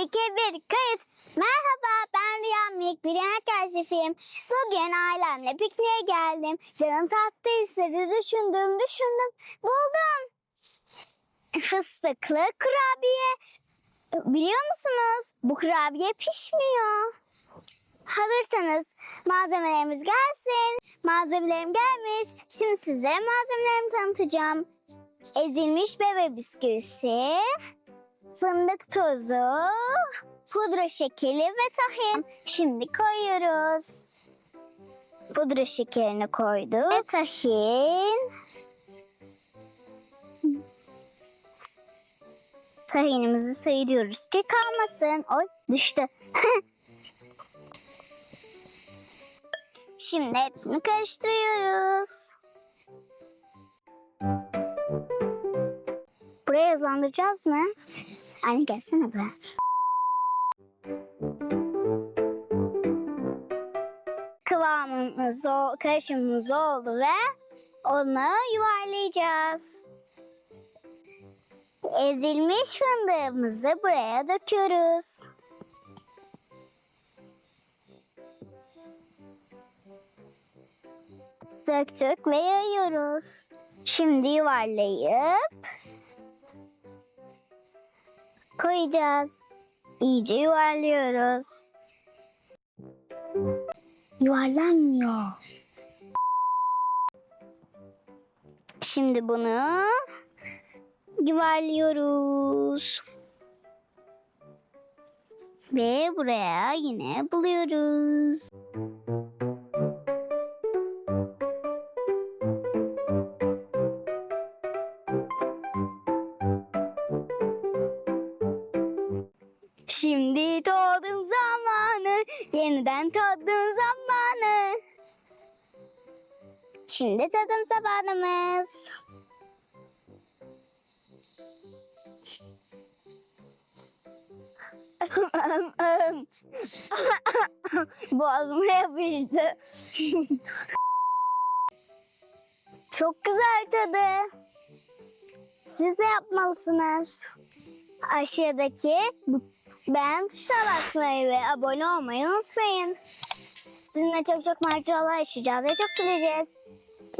2, 1, kayıt. Merhaba, ben Rüya, minik bir yemek kaşifiyim. Bugün ailemle pikniğe geldim. Canım tatlı istedi, düşündüm. Buldum. Fıstıklı kurabiye. Biliyor musunuz? Bu kurabiye pişmiyor. Hazırsanız malzemelerimiz gelsin. Malzemelerim gelmiş. Şimdi sizlere malzemelerimi tanıtacağım. Ezilmiş bebe bisküvisi, fındık tozu, pudra şekeri ve tahin. Şimdi koyuyoruz. Pudra şekerini koyduk. Ve tahin. Tahinimizi sayıyoruz ki kalmasın. Oy düştü. Şimdi hepsini karıştırıyoruz. Buraya hızlandıracağız mı? Anne gelsene be. Karışımımız oldu ve onu yuvarlayacağız. Ezilmiş fındığımızı buraya döküyoruz. Döktük ve yayıyoruz. Şimdi yuvarlayıp koyacağız. İyice yuvarlıyoruz. Yuvarlanmıyor. Şimdi bunu yuvarlıyoruz. Ve buraya yine buluyoruz. Şimdi tadım zamanı, yeniden tadım zamanı. Şimdi tadım zamanımız. Boğazıma yapıştı. Çok güzel tadı. Siz de yapmalısınız. Aşağıdaki beğen tuşuna basmayı ve abone olmayı unutmayın. Sizinle çok maceralar yaşayacağız ve çok güleceğiz.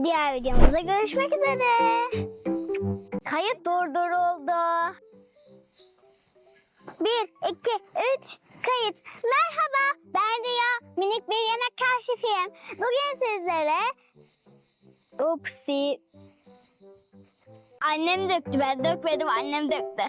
Diğer videomuzda görüşmek üzere. Kayıt durduruldu. 1, 2, 3, kayıt. Merhaba, ben Rüya, minik bir yemek kaşifiyim. Bugün sizlere... Upsi. Annem döktü, ben dökmedim, annem döktü.